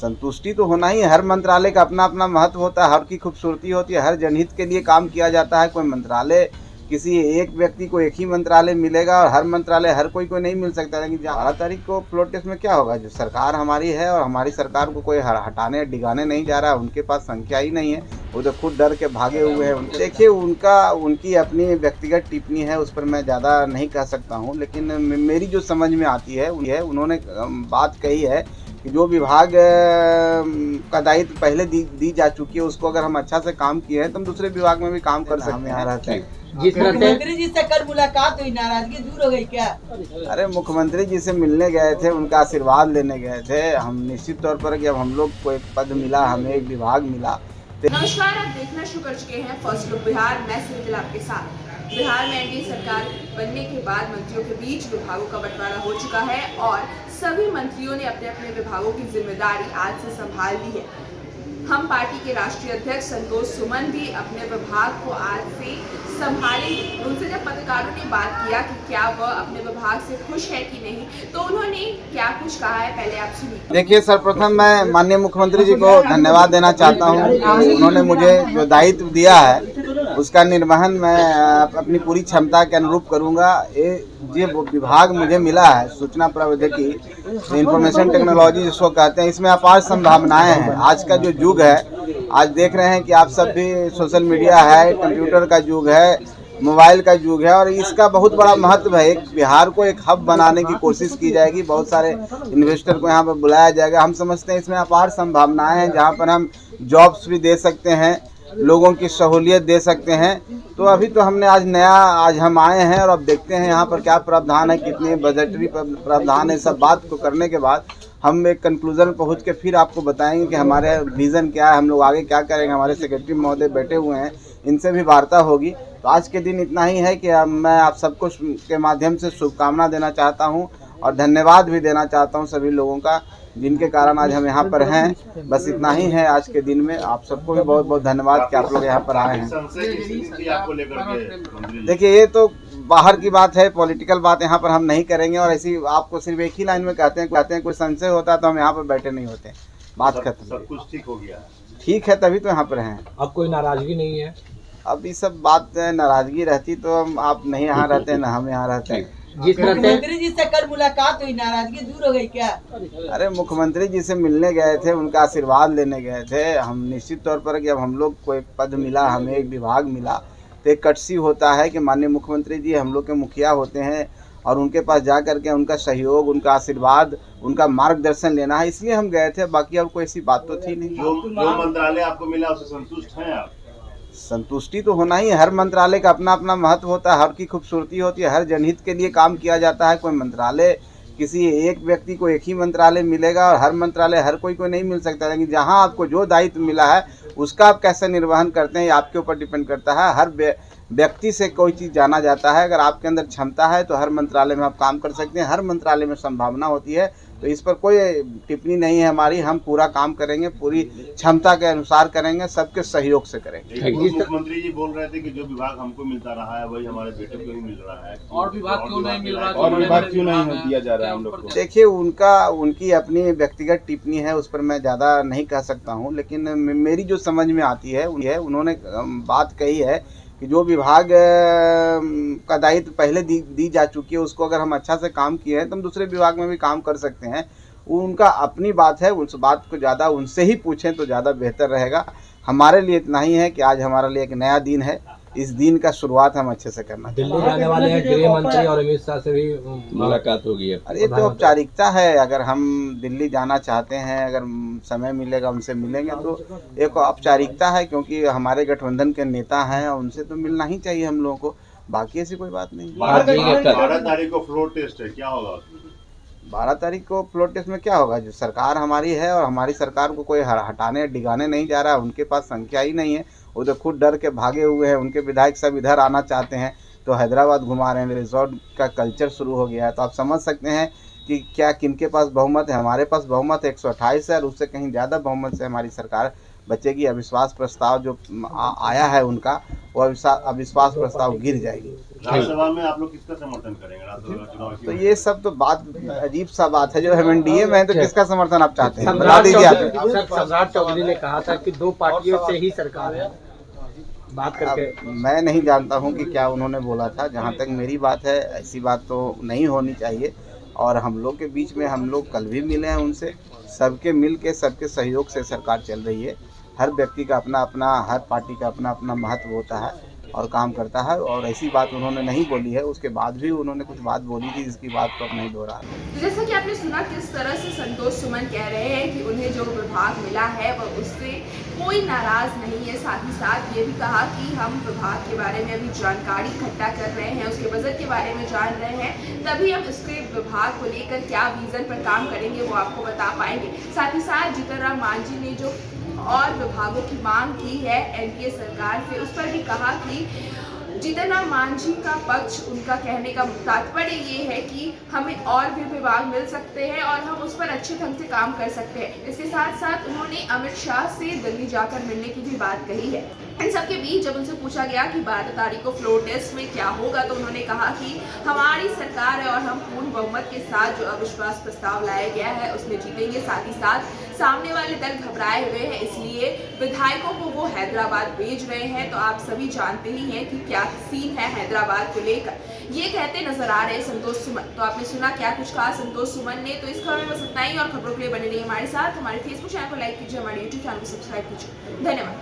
संतुष्टि तो होना ही है। हर मंत्रालय का अपना अपना महत्व होता है, हर की खूबसूरती होती है, हर जनहित के लिए काम किया जाता है। कोई मंत्रालय किसी एक व्यक्ति को एक ही मंत्रालय मिलेगा और हर मंत्रालय हर कोई को नहीं मिल सकता। लेकिन 12 तारीख को फ्लोर टेस्ट में क्या होगा, जो सरकार हमारी है और हमारी सरकार को कोई हटाने डिगाने नहीं जा रहा, उनके पास संख्या ही नहीं है, वो तो खुद डर के भागे हुए हैं। देखिए उनकी अपनी व्यक्तिगत टिप्पणी है, उस पर मैं ज़्यादा नहीं कह सकता हूँ। लेकिन मेरी जो समझ में आती है उन्होंने बात कही है कि जो विभाग का दायित्व पहले दी जा चुकी है, उसको अगर हम अच्छा से काम किए हैं तो हम दूसरे विभाग में भी काम कर सकते हैं। रहते हैं मुख्यमंत्री जी से कल मुलाकात हुई, नाराजगी दूर हो गई क्या? अरे मुख्यमंत्री जी से मिलने गए थे, उनका आशीर्वाद लेने गए थे। हम निश्चित तौर पर कि अब हम लोग को एक पद मिला, हमें एक विभाग मिला। नमस्कार, आप देखना शुरू कर चुके हैं फर्स्ट लुक बिहार। मैं सिलसिला आपके साथ। बिहार में एनडीए सरकार बनने के बाद मंत्रियों के बीच विभागों का बंटवारा हो चुका है और सभी मंत्रियों ने अपने अपने विभागों की जिम्मेदारी आज से संभाल ली है। हम पार्टी के राष्ट्रीय अध्यक्ष संतोष सुमन भी अपने विभाग को आज से संभालेंगे। उनसे जब पत्रकारों ने बात किया कि क्या वह अपने विभाग से खुश है कि नहीं, तो उन्होंने क्या कुछ कहा है, पहले आप सुनिए। देखिए, सर्वप्रथम मैं माननीय मुख्यमंत्री जी को धन्यवाद देना चाहता हूँ। उन्होंने मुझे जो दायित्व दिया है उसका निर्वहन मैं अपनी पूरी क्षमता के अनुरूप करूँगा। ये विभाग मुझे मिला है, सूचना प्रौद्योगिकी, इंफॉर्मेशन टेक्नोलॉजी जिसको कहते हैं, इसमें अपार संभावनाएं हैं। आज का जो युग है, आज देख रहे हैं कि आप सब भी सोशल मीडिया है, कंप्यूटर का युग है, मोबाइल का युग है और इसका बहुत बड़ा महत्व है। एक बिहार को एक हब बनाने की कोशिश की जाएगी, बहुत सारे इन्वेस्टर को यहाँ पर बुलाया जाएगा। हम समझते हैं इसमें अपार संभावनाएं हैं, जहाँ पर हम जॉब्स भी दे सकते हैं, लोगों की सहूलियत दे सकते हैं। तो अभी तो हमने आज हम आए हैं और अब देखते हैं यहाँ पर क्या प्रावधान है, कितने बजटरी प्रावधान है। सब बात को करने के बाद हम एक कंक्लूजन पहुँच के फिर आपको बताएंगे कि हमारे विज़न क्या है, हम लोग आगे क्या करेंगे। हमारे सेक्रेटरी महोदय बैठे हुए हैं, इनसे भी वार्ता होगी। तो आज के दिन इतना ही है कि मैं आप सबको के माध्यम से शुभकामना देना चाहता हूँ और धन्यवाद भी देना चाहता हूँ सभी लोगों का, जिनके कारण आज हम यहाँ पर हैं। बस इतना ही है आज के दिन में। आप सबको भी बहुत बहुत धन्यवाद कि आप लोग यहाँ पर आए हैं। देखिए, ये तो बाहर की बात है, पॉलिटिकल बात यहाँ पर हम नहीं करेंगे और ऐसी आपको सिर्फ एक ही लाइन में कहते हैं कोई संशय होता है तो हम यहाँ पर बैठे नहीं होते। बात खत्म। सब कुछ ठीक हो गया? ठीक है, तभी तो यहाँ पर हैं। अब कोई नाराजगी नहीं है? अब ये सब बात नाराजगी रहती तो आप नहीं यहाँ रहते, ना हम यहाँ रहते। मुख्यमंत्री जी से कल मुलाकात हुई, नाराजगी दूर हो गई क्या? अरे मुख्यमंत्री जी से मिलने गए थे, उनका आशीर्वाद लेने गए थे। हम निश्चित तौर पर कि अब हम लोग को एक पद मिला, हमें एक विभाग मिला, तो एक कटसी होता है कि माननीय मुख्यमंत्री जी हम लोग के मुखिया होते हैं और उनके पास जा करके उनका सहयोग, उनका आशीर्वाद, उनका मार्गदर्शन लेना है, इसलिए हम गए थे। बाकी अब कोई ऐसी बात तो थी नहीं। जो मंत्रालय आपको मिला उससे संतुष्ट हैं आप? संतुष्टि तो होना ही है। हर मंत्रालय का अपना अपना महत्व होता है, हर की खूबसूरती होती है, हर जनहित के लिए काम किया जाता है। कोई मंत्रालय किसी एक व्यक्ति को एक ही मंत्रालय मिलेगा और हर मंत्रालय हर कोई को नहीं मिल सकता। लेकिन जहां आपको जो दायित्व मिला है उसका आप कैसे निर्वहन करते हैं, ये आपके ऊपर डिपेंड करता है। हर व्यक्ति से कोई चीज़ जाना जाता है। अगर आपके अंदर क्षमता है तो हर मंत्रालय में आप काम कर सकते हैं, हर मंत्रालय में संभावना होती है। तो इस पर कोई टिप्पणी नहीं है हमारी। हम पूरा काम करेंगे, पूरी क्षमता के अनुसार करेंगे, सबके सहयोग से करेंगे। मुख्यमंत्री जी बोल रहे थे कि जो विभाग हमको मिलता रहा है वही हमारे बेटे को ही मिल रहा है, और विभाग क्यों नहीं मिल रहा है, और विभाग क्यों नहीं दिया जा रहा है हम लोग को? देखिए, उनकी अपनी व्यक्तिगत टिप्पणी है, उस पर मैं ज़्यादा नहीं कह सकता हूँ। लेकिन मेरी जो समझ में आती है उन्होंने बात कही है कि जो विभाग का दायित्व पहले दी जा चुकी है, उसको अगर हम अच्छा से काम किए हैं तो हम दूसरे विभाग में भी काम कर सकते हैं। उनका अपनी बात है, उस बात को ज़्यादा उनसे ही पूछें तो ज़्यादा बेहतर रहेगा। हमारे लिए इतना ही है कि आज हमारे लिए एक नया दिन है, इस दिन का शुरुआत हम अच्छे से करना चाहिए। दिल्ली जाने वाले हैं गृह मंत्री और अमित शाह से भी मुलाकात होगी। अरे ये तो औपचारिकता है। अगर हम दिल्ली जाना चाहते हैं, अगर समय मिलेगा उनसे मिलेंगे तो एक औपचारिकता है, क्योंकि हमारे गठबंधन के नेता हैं, उनसे तो मिलना ही चाहिए हम लोगों को। बाकी ऐसी कोई बात नहीं। 12 तारीख को फ्लोर टेस्ट है, क्या होगा? 12 तारीख को फ्लोर टेस्ट में क्या होगा, जो सरकार हमारी है और हमारी सरकार को कोई हटाने डिगाने नहीं जा रहा, उनके पास संख्या ही नहीं है, वो तो खुद डर के भागे हुए हैं। उनके विधायक सब इधर आना चाहते हैं तो हैदराबाद घुमा रहे हैं। रिजॉर्ट का कल्चर शुरू हो गया है। तो आप समझ सकते हैं कि क्या किनके पास बहुमत है। हमारे पास बहुमत 128 है और उससे कहीं ज़्यादा बहुमत से हमारी सरकार बच्चे की अविश्वास प्रस्ताव जो आया है उनका, वो अविश्वास प्रस्ताव गिर जाएगी। राज्यसभा में आप लोग किसका समर्थन करेंगे राज्यसभा चुनाव तो ये सब तो बात अजीब सा बात है। जो एमएनडीए में है तो किसका समर्थन आप चाहते हैं, बता दीजिए आप। सम्राट चौधरी ने कहा था कि 2 पार्टियों से ही सरकार है, बात करके मैं नहीं जानता हूं कि क्या उन्होंने बोला था। जहां तक मेरी बात है, ऐसी बात तो नहीं होनी चाहिए। और हम लोग के बीच में, हम लोग कल भी मिले हैं उनसे, सबके मिल के सबके सहयोग से सरकार चल रही है। हर व्यक्ति का अपना अपना, हर पार्टी का अपना अपना महत्व होता है और काम करता है। और ऐसी बात उन्होंने नहीं बोली है। उसके बाद भी उन्होंने कुछ बात बोली थी, जिसकी बात को अब नहीं दोहरा। जैसा कि आपने सुना किस तरह से संतोष सुमन कह रहे हैं कि उन्हें जो विभाग मिला है वह उससे कोई नाराज नहीं है। साथ ही साथ ये भी कहा कि हम विभाग के बारे में अभी जानकारी इकट्ठा कर रहे हैं, उसके बजट के बारे में जान रहे हैं, तभी हम उसके विभाग को लेकर क्या विजन पर काम करेंगे वो आपको बता पाएंगे। साथ ही साथ जीतन राम मांझी ने जो और विभागों की मांग की है एनडीए सरकार से, उस पर भी कहा कि जीतन राम मांझी का पक्ष, उनका कहने का तात्पर्य ये है कि हमें और भी विभाग मिल सकते हैं और हम उस पर अच्छे ढंग से काम कर सकते हैं। इसके साथ साथ उन्होंने अमित शाह से दिल्ली जाकर मिलने की भी बात कही है। इन सबके बीच जब उनसे पूछा गया कि 12 तारीख को फ्लोर टेस्ट में क्या होगा, तो उन्होंने कहा कि हमारी सरकार है और हम पूर्ण बहुमत के साथ जो अविश्वास प्रस्ताव लाया गया है उसमें जीतेंगे। साथ ही साथ सामने वाले दल घबराए हुए हैं, इसलिए विधायकों को वो हैदराबाद भेज रहे हैं। तो आप सभी जानते ही हैं कि क्या सीन है हैदराबाद को लेकर, ये कहते नजर आ रहे हैं संतोष सुमन। तो आपने सुना क्या कुछ कहा संतोष सुमन ने। तो इस खबर में बस इतना ही, और खबरों के लिए बने रहिए हमारे साथ। हमारे फेसबुक चैनल को लाइक कीजिए, हमारे यूट्यूब चैनल को सब्सक्राइब कीजिए। धन्यवाद।